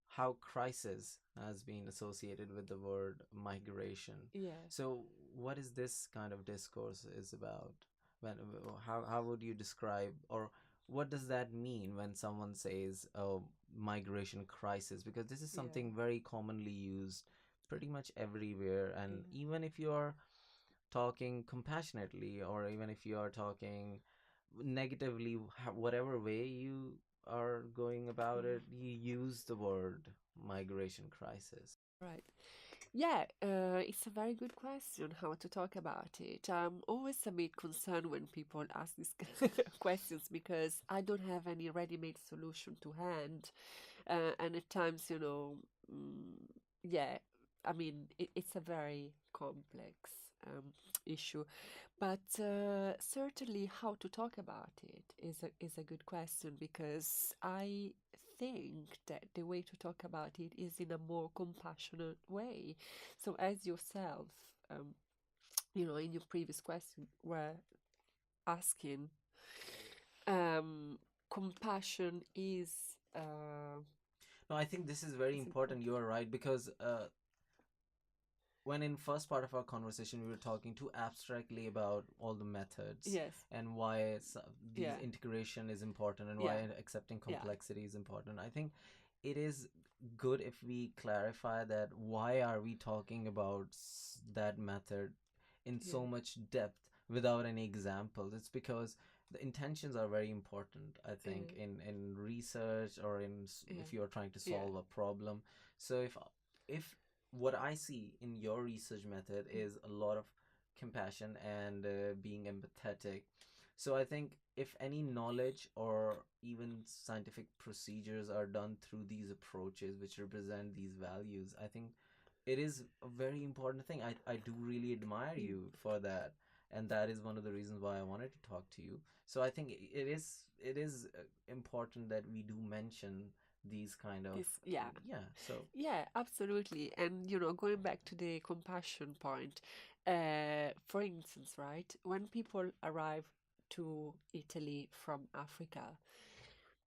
how crisis has been associated with the word migration. Yes. So, what is this kind of discourse is about? When how would you describe, or what does that mean when someone says migration crisis? Because this is Yeah. something very commonly used pretty much everywhere, and Yeah. even if you are talking compassionately, or even if you are talking negatively, whatever way you are going about Yeah. it, you use the word migration crisis. Right. Yeah, it's a very good question how to talk about it. I'm always a bit concerned when people ask these questions because I don't have any ready-made solution to hand. And at times, yeah, I mean, it's a very complex issue. But certainly, how to talk about it is a good question because I think that the way to talk about it is in a more compassionate way. So, as yourself, um, in your previous question, were asking, compassion No, I think this is very is important. important. You are right, because when in first part of our conversation we were talking too abstractly about all the methods Yes. and why these Yeah. integration is important and why Yeah. accepting Yeah. complexity is important. I think it is good if we clarify that why are we talking about that method in Yeah. so much depth without any examples. It's because the intentions are very important, I think, Yeah. in research, or Yeah. if you're trying to Yeah. solve a problem. So if what I see in your research method is a lot of compassion and being empathetic. So I think if any knowledge or even scientific procedures are done through these approaches which represent these values, I think it is a very important thing. I do really admire Mm. you for that, and that is one of the reasons why I wanted to talk to you. So I think it is important that we do mention these kind of This, yeah. yeah. So Yeah, absolutely. And going back to the compassion point, for instance, right, when people arrive to Italy from Africa,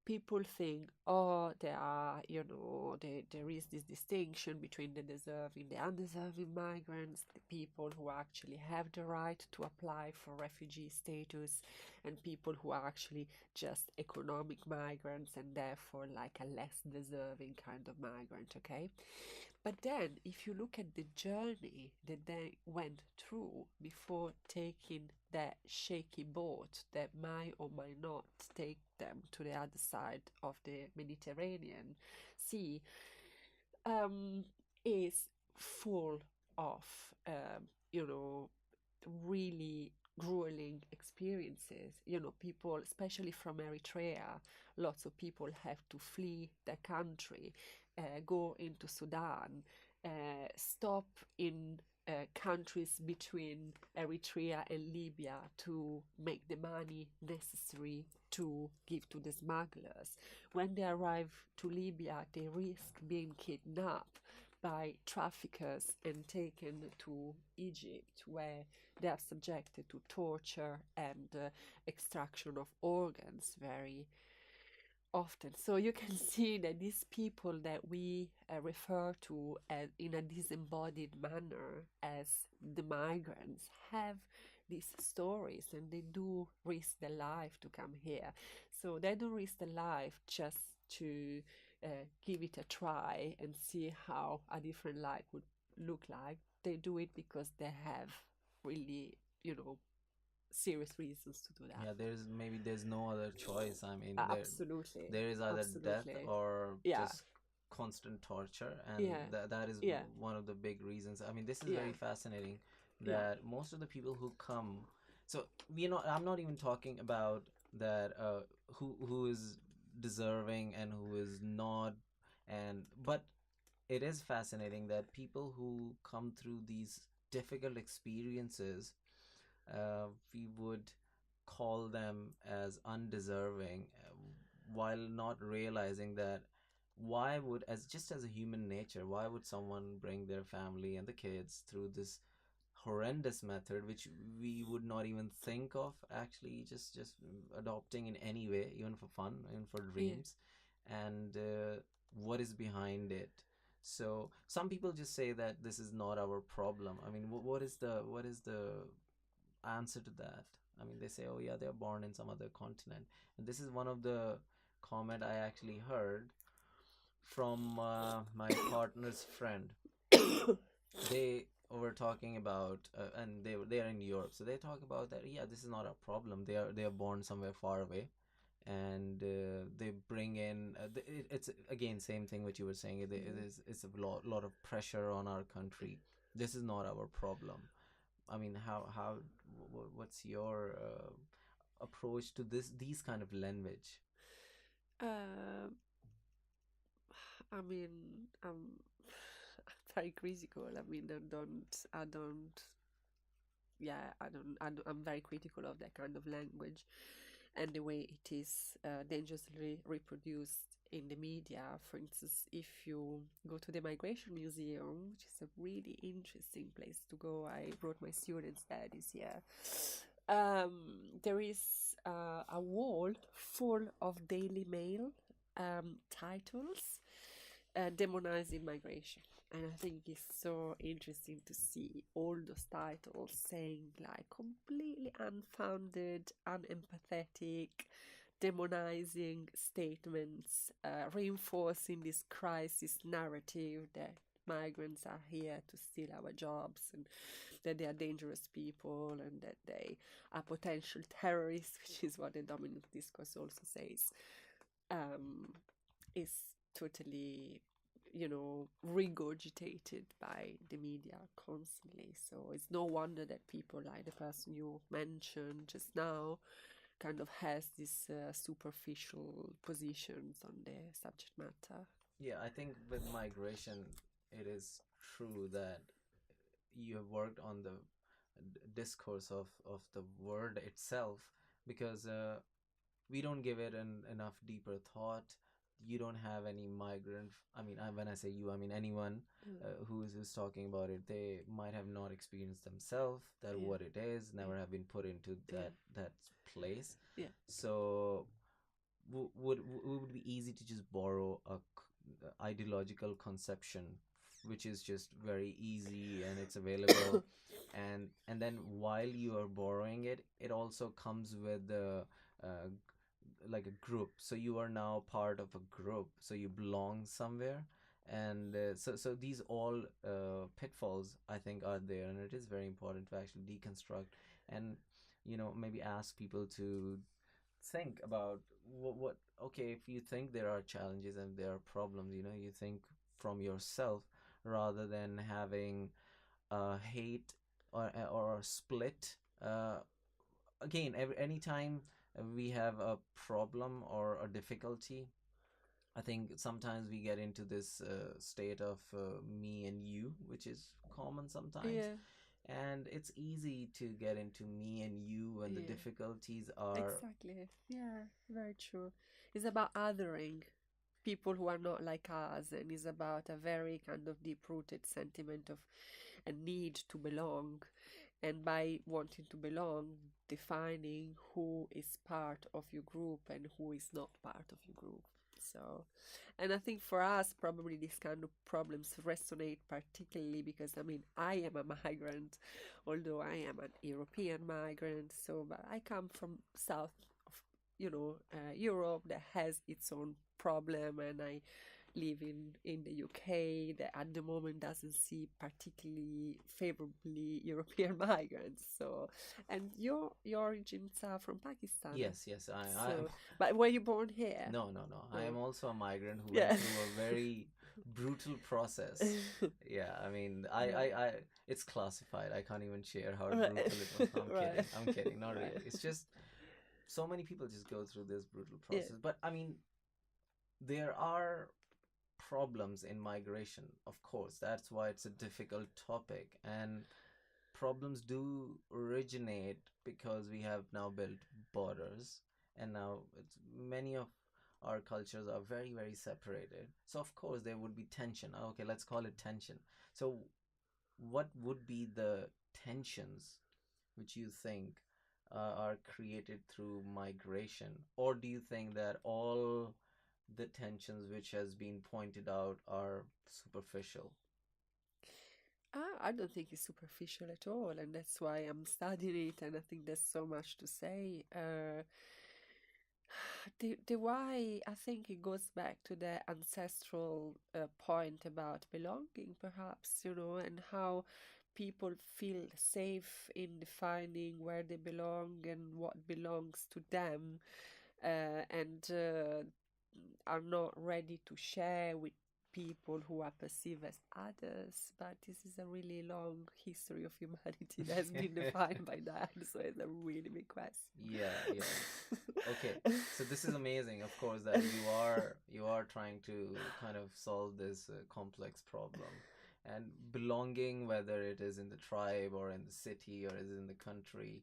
people think, oh, there is this distinction between the deserving, the undeserving migrants, the people who actually have the right to apply for refugee status, and people who are actually just economic migrants and therefore like a less deserving kind of migrant, okay? But then, if you look at the journey that they went through before taking that shaky boat that might or might not take them to the other side of the Mediterranean Sea, um, is full of, you know, really grueling experiences. People, especially from Eritrea, lots of people have to flee their country, go into Sudan, stop in countries between Eritrea and Libya to make the money necessary to give to the smugglers. When they arrive to Libya, they risk being kidnapped by traffickers and taken to Egypt, where they are subjected to torture and extraction of organs very often. So you can see that these people that we refer to in a disembodied manner as the migrants have these stories, and they do risk their life to come here. So they don't risk their life just to give it a try and see how a different life would look like. They do it because they have really, serious reasons to do that. yeah, there's no other choice. I mean, Absolutely. there is either death Absolutely. or Yeah. just constant torture, and Yeah. that is Yeah. one of the big reasons. I mean, this is Yeah. very fascinating Yeah. that most of the people who come, so I'm not even talking about that who is deserving and who is not, and but it is fascinating that people who come through these difficult experiences, we would call them as undeserving, while not realizing that why would, as just as a human nature, why would someone bring their family and the kids through this horrendous method which we would not even think of actually just adopting in any way, even for fun, even for Yeah. dreams, and what is behind it. So some people just say that this is not our problem. I mean, what is the answer to that? I mean, they say, oh yeah, they're born in some other continent. And this is one of the comment I actually heard from my partner's friend. They were talking about, and they are in Europe, so they talk about that. Yeah, this is not a problem. They are born somewhere far away, and they bring in. It's again same thing what you were saying. It's a lot of pressure on our country. This is not our problem. I mean, what's your approach to these kind of language? Um, I mean, very critical. I mean, yeah, I'm very critical of that kind of language and the way it is dangerously reproduced in the media. For instance, if you go to the Migration Museum, which is a really interesting place to go, I brought my students there this year. There is a wall full of Daily Mail titles demonizing migration. And I think it's so interesting to see all those titles saying like completely unfounded, unempathetic, demonizing statements, reinforcing this crisis narrative that migrants are here to steal our jobs and that they are dangerous people and that they are potential terrorists, which is what the dominant discourse also says, is totally, regurgitated by the media constantly. So it's no wonder that people like the person you mentioned just now kind of has these superficial positions on the subject matter. Yeah, I think with migration, it is true that you have worked on the discourse of the word itself, because we don't give it enough deeper thought. You don't have any migrant. I mean, when I say you, I mean anyone Mm. who's talking about it. They might have not experienced themselves that Yeah, what it is, yeah, never have been put into yeah, that place. yeah, So would be easy to just borrow a ideological conception, which is just very easy and it's available, and then while you are borrowing it, it also comes with the like a group. So you are now part of a group, so you belong somewhere. And so these all pitfalls, I think, are there, and it is very important to actually deconstruct and maybe ask people to think about what okay, if you think there are challenges and there are problems, you think from yourself, rather than having hate or a split. Again, anytime we have a problem or a difficulty, I think sometimes we get into this state of me and you, which is common sometimes. yeah, And it's easy to get into me and you when the yeah. difficulties are. Exactly. Yeah, very true. It's about othering people who are not like us, and it's about a very kind of deep-rooted sentiment of a need to belong, and by wanting to belong, defining who is part of your group and who is not part of your group. So, and I think for us, probably these kind of problems resonate particularly because, I mean, I am a migrant, although I am an European migrant. So, but I come from south of, Europe that has its own problem, and I live in the UK that at the moment doesn't see particularly favorably European migrants. So, and your origins are from Pakistan. Yes, I'm. So, but were you born here? No. I am Oh, also a migrant who went yeah. through a very brutal process. Yeah, I mean, Yeah. it's classified. I can't even share how Right. brutal it was. I'm Right. kidding. I'm kidding. Not Right. really. It's just so many people just go through this brutal Yeah. process. But I mean, there are problems in migration, of course. That's why it's a difficult topic. And problems do originate because we have now built borders, and now many of our cultures are very, very separated. So of course there would be tension. Okay, let's call it tension. So what would be the tensions which you think are created through migration, or do you think that all the tensions which has been pointed out are superficial? I don't think it's superficial at all, and that's why I'm studying it, and I think there's so much to say. The why, I think it goes back to the ancestral point about belonging, perhaps, and how people feel safe in defining where they belong and what belongs to them, and are not ready to share with people who are perceived as others. But this is a really long history of humanity that has been defined by that, so it's a really big Yeah. Okay, so this is amazing, of course, that you are trying to kind of solve this complex problem. And belonging, whether it is in the tribe or in the city or is in the country,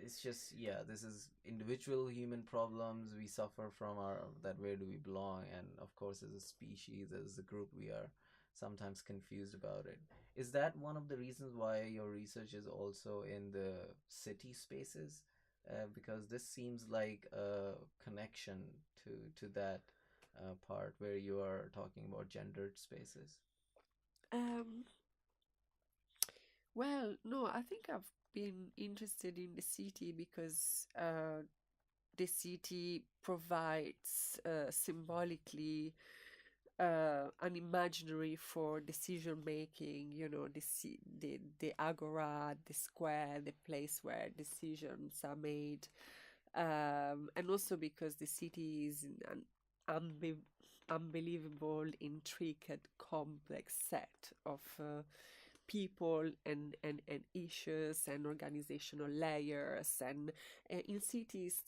it's just, yeah, this is individual human problems. We suffer from our that where do we belong, and of course as a species, as a group, we are sometimes confused about it. Is that one of the reasons why your research is also in the city spaces? Because this seems like a connection to that part where you are talking about gendered spaces. um, well, no, I think I've been interested in the city because the city provides symbolically an imaginary for decision making, the agora, the square, the place where decisions are made, and also because the city is an unbelievable, intricate, complex set of people and issues and organizational layers. And in cities,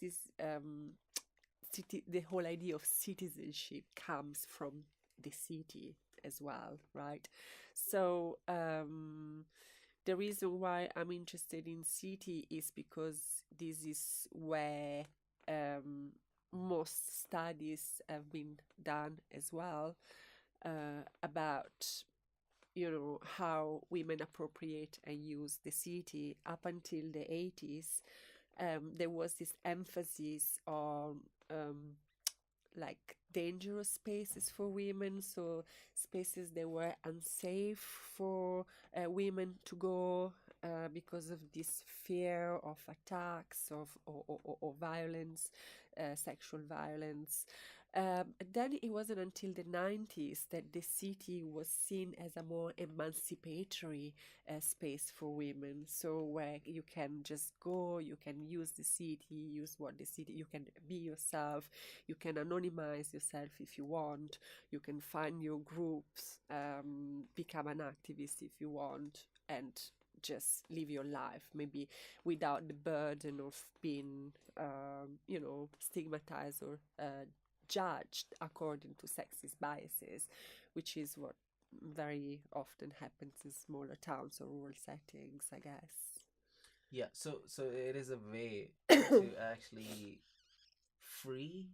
the whole idea of citizenship comes from the city as well, right? So the reason why I'm interested in city is because this is where um, most studies have been done as well, about how women appropriate and use the city. Up until the 80s, there was this emphasis on like dangerous spaces for women, so spaces that were unsafe for women to go, because of this fear of attacks or violence, sexual violence. Then it wasn't until the 90s that the city was seen as a more emancipatory space for women. So where you can just go, you can use the city, use what the city, you can be yourself, you can anonymize yourself if you want, you can find your groups, become an activist if you want, and just live your life, maybe without the burden of being, stigmatized or judged according to sexist biases, which is what very often happens in smaller towns or rural settings, I guess. Yeah, so it is a way to actually free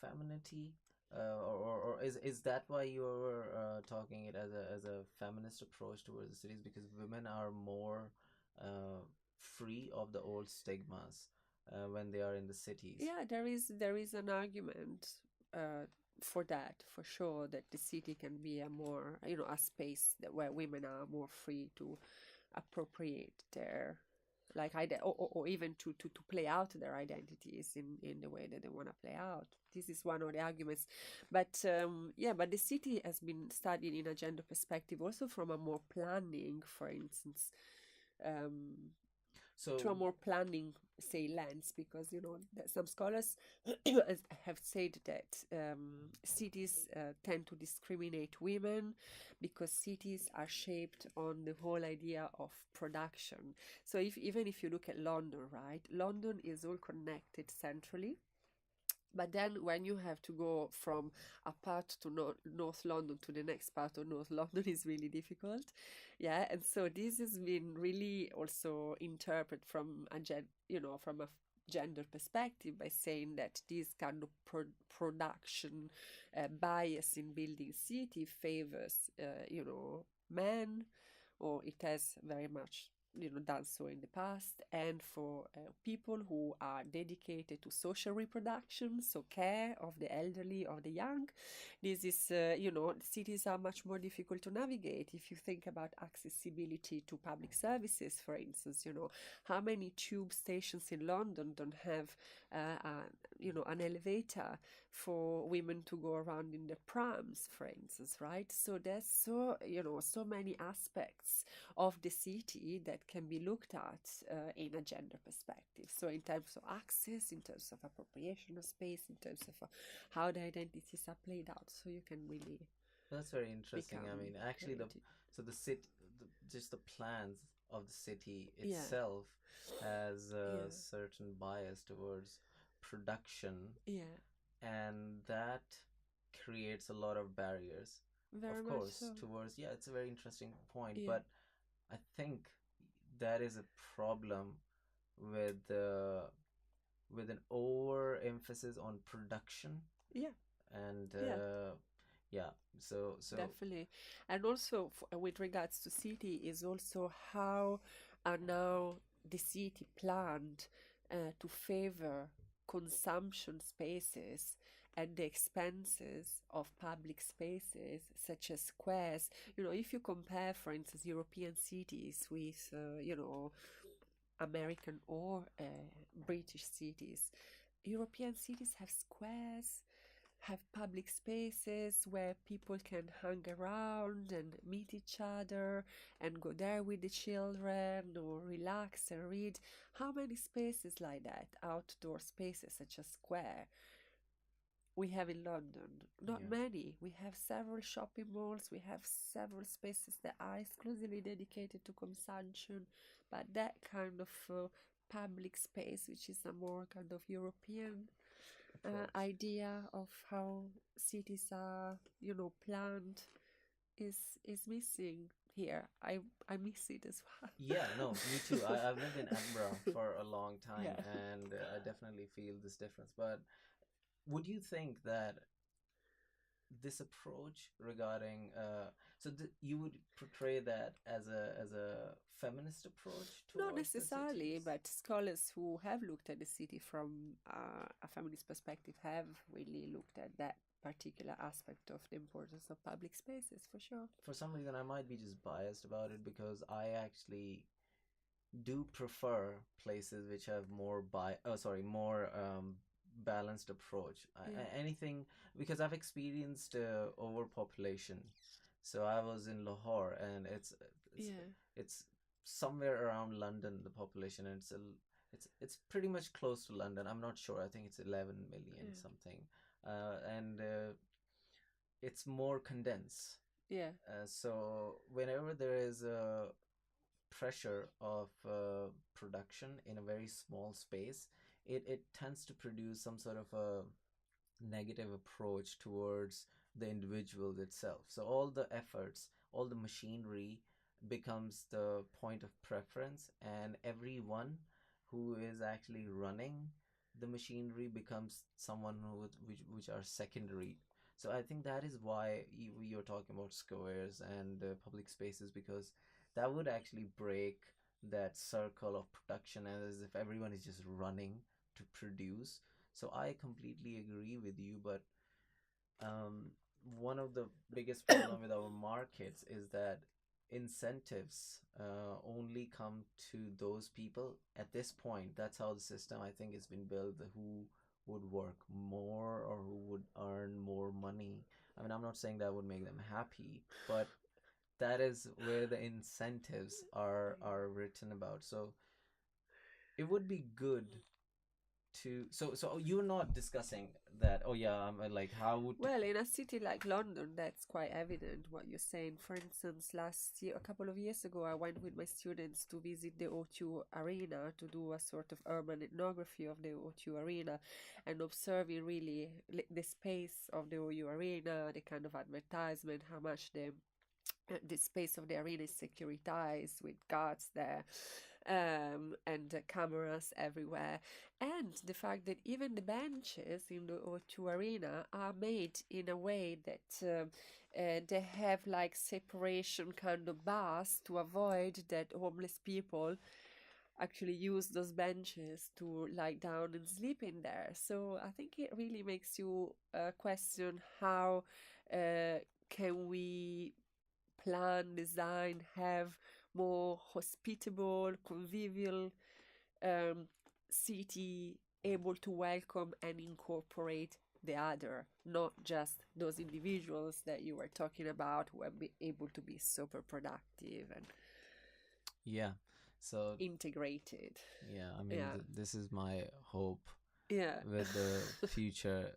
femininity, or is that why you're talking it as a feminist approach towards the cities, because women are more free of the old stigmas when they are in the cities? Yeah, there is an argument uh, for that, for sure, that the city can be a more, a space where women are more free to appropriate their or even to play out their identities in the way that they want to play out. This is one of the arguments. But yeah, but the city has been studied in a gender perspective also from a more planning, for instance, um, to a So more planning, say, lens, because some scholars have said that cities tend to discriminate women because cities are shaped on the whole idea of production. So even if you look at London, right, London is all connected centrally, but then when you have to go from a part to North London to the next part of North London is really difficult. Yeah, and so this has been really also interpreted from from a gender perspective by saying that this kind of production bias in building city favors men, or it has very much done so in the past, and for people who are dedicated to social reproduction, so care of the elderly, of the young. This is cities are much more difficult to navigate. If you think about accessibility to public services, for instance, how many tube stations in London don't have an elevator for women to go around in the prams, for instance, right? So there's so many aspects of the city that can be looked at in a gender perspective. So in terms of access, in terms of appropriation of space, in terms of how the identities are played out, so you can really that's very interesting. I become mean, actually, very the into. so the city, just the plans of the city Yeah, itself has a yeah, certain bias towards production, yeah, and that creates a lot of barriers, very of much course, so. towards, yeah, it's a very interesting point, Yeah, but I think that is a problem with with an overemphasis on production, yeah, and yeah. yeah, so Definitely. And also, with regards to city, is also how are now the city planned to favor consumption spaces at the expenses of public spaces, such as squares. If you compare, for instance, European cities with, American or British cities, European cities have squares, have public spaces where people can hang around and meet each other and go there with the children or relax and read. How many spaces like that, outdoor spaces such as square, we have in London? Not yeah, many. We have several shopping malls, we have several spaces that are exclusively dedicated to consumption, but that kind of public space, which is a more kind of European approach. idea of how cities are, planned is is missing here. I miss it as well. Yeah, no, me too. I've lived in Edinburgh for a long time, Yeah. and I definitely feel this difference. But would you think that this approach regarding you would portray that as a feminist approach Not towards the necessarily, cities? but scholars who have looked at the city from a feminist perspective have really looked at that particular aspect of the importance of public spaces, for sure. For some reason, I might be just biased about it because I actually do prefer places which have more balanced approach. Yeah, Anything, because I've experienced overpopulation. So I was in Lahore, and it's yeah, it's somewhere around London, the population, and it's pretty much close to London. I'm not sure. I think it's 11 million yeah, something, and it's more condensed. yeah. So whenever there is a pressure of production in a very small space, it tends to produce some sort of a negative approach towards the individuals itself. So all the efforts, all the machinery becomes the point of preference, and everyone who is actually running the machinery becomes someone which are secondary. So I think that is why you're talking about squares and public spaces, because that would actually break that circle of production, as if everyone is just running to produce. So I completely agree with you, but um, one of the biggest problem with our markets is that incentives only come to those people at this point. That's how the system, I think, has been built. Who would work more or who would earn more money. I mean, I'm not saying that would make them happy, but that is where the incentives are written about. So it would be good to so you're not discussing that. Oh yeah, I'm like how would Well, in a city like London, that's quite evident what you're saying. For instance, last year, a couple of years ago, I went with my students to visit the O2 Arena to do a sort of urban ethnography of the O2 Arena and observing really the space of the O2 Arena, the kind of advertisement, how much the space of the arena is securitized with guards there, and cameras everywhere. And the fact that even the benches in the O2 Arena are made in a way that they have like separation kind of bars to avoid that homeless people actually use those benches to lie down and sleep in there. So I think it really makes you question how can we plan, design, have more hospitable, convivial um, city able to welcome and incorporate the other, not just those individuals that you were talking about who have been able to be super productive and yeah. So integrated. yeah, I mean, Yeah, this is my hope yeah, with the future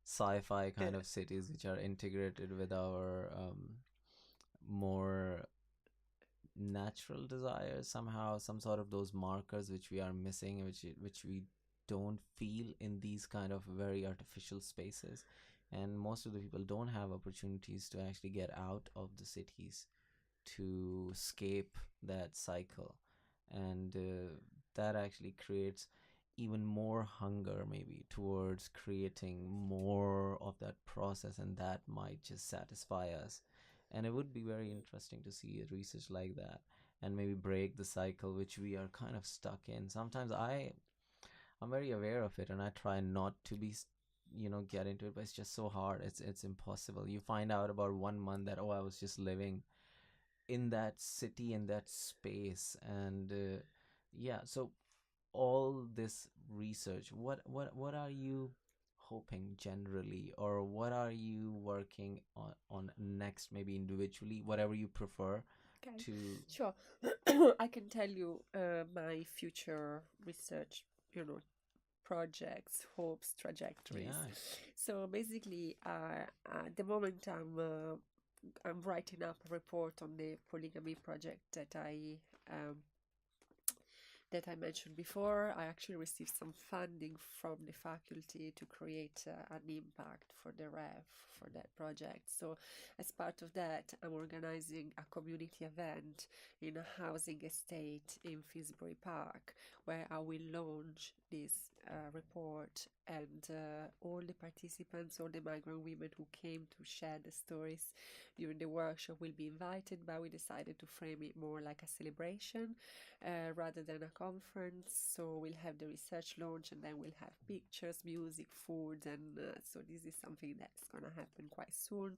sci-fi yeah. kind of cities which are integrated with our more natural desires somehow, some sort of those markers which we are missing, which we don't feel in these kind of very artificial spaces. And most of the people don't have opportunities to actually get out of the cities to escape that cycle, and that actually creates even more hunger maybe towards creating more of that process, and that might just satisfy us. And it would be very interesting to see a research like that and maybe break the cycle which we are kind of stuck in. Sometimes I'm very aware of it, and I try not to be get into it, but it's just so hard. It's impossible. You find out about 1 month that, oh, I was just living in that city, in that space, and yeah. So all this research, what are you hoping generally, or what are you working on next, maybe individually, whatever you prefer Okay, to. sure. I can tell you my future research, projects, hopes, trajectories. Yeah. So basically, at the moment, I'm writing up a report on the polygamy project that I um, that I mentioned before, I actually received some funding from the faculty to create an impact for the REF for that project. So, as part of that, I'm organizing a community event in a housing estate in Finsbury Park where I will launch this report, and all the participants, all the migrant women who came to share the stories during the workshop will be invited, but we decided to frame it more like a celebration rather than a conference. So we'll have the research launch, and then we'll have pictures, music, food, and so this is something that's going to happen quite soon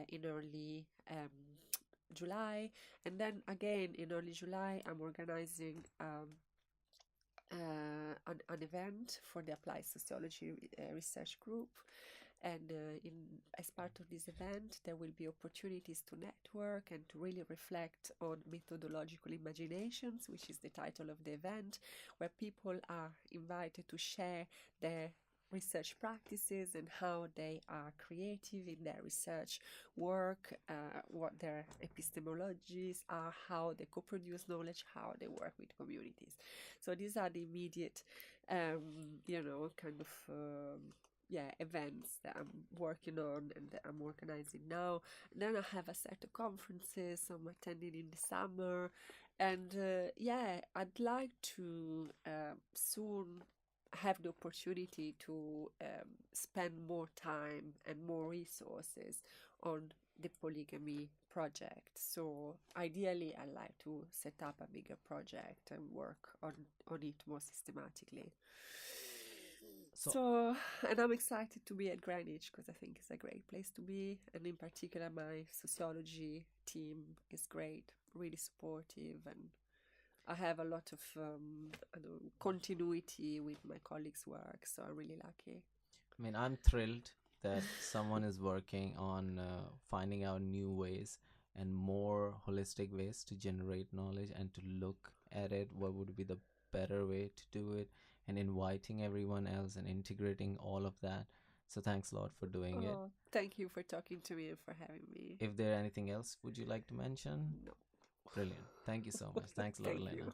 in early July. And then again in early July, I'm organizing an event for the Applied Sociology Research Group. And as part of this event, there will be opportunities to network and to really reflect on methodological imaginations, which is the title of the event, where people are invited to share their research practices and how they are creative in their research work, what their epistemologies are, how they co-produce knowledge, how they work with communities. So these are the immediate, kind of events that I'm working on and that I'm organizing now. And then I have a set of conferences I'm attending in the summer, and I'd like to soon have the opportunity to spend more time and more resources on the polygamy project. So ideally, I'd like to set up a bigger project and work on it more systematically. So, So, and I'm excited to be at Greenwich because I think it's a great place to be. And in particular, my sociology team is great, really supportive, and I have a lot of continuity with my colleagues' work. So I'm really lucky. I mean, I'm thrilled that someone is working on finding out new ways and more holistic ways to generate knowledge and to look at it. What would be the better way to do it? And inviting everyone else and integrating all of that. So, thanks a lot for doing it. Oh, thank you for talking to me and for having me. If there anything else, would you like to mention? No, Brilliant. Thank you so much. Thanks a lot, thank Elena. you.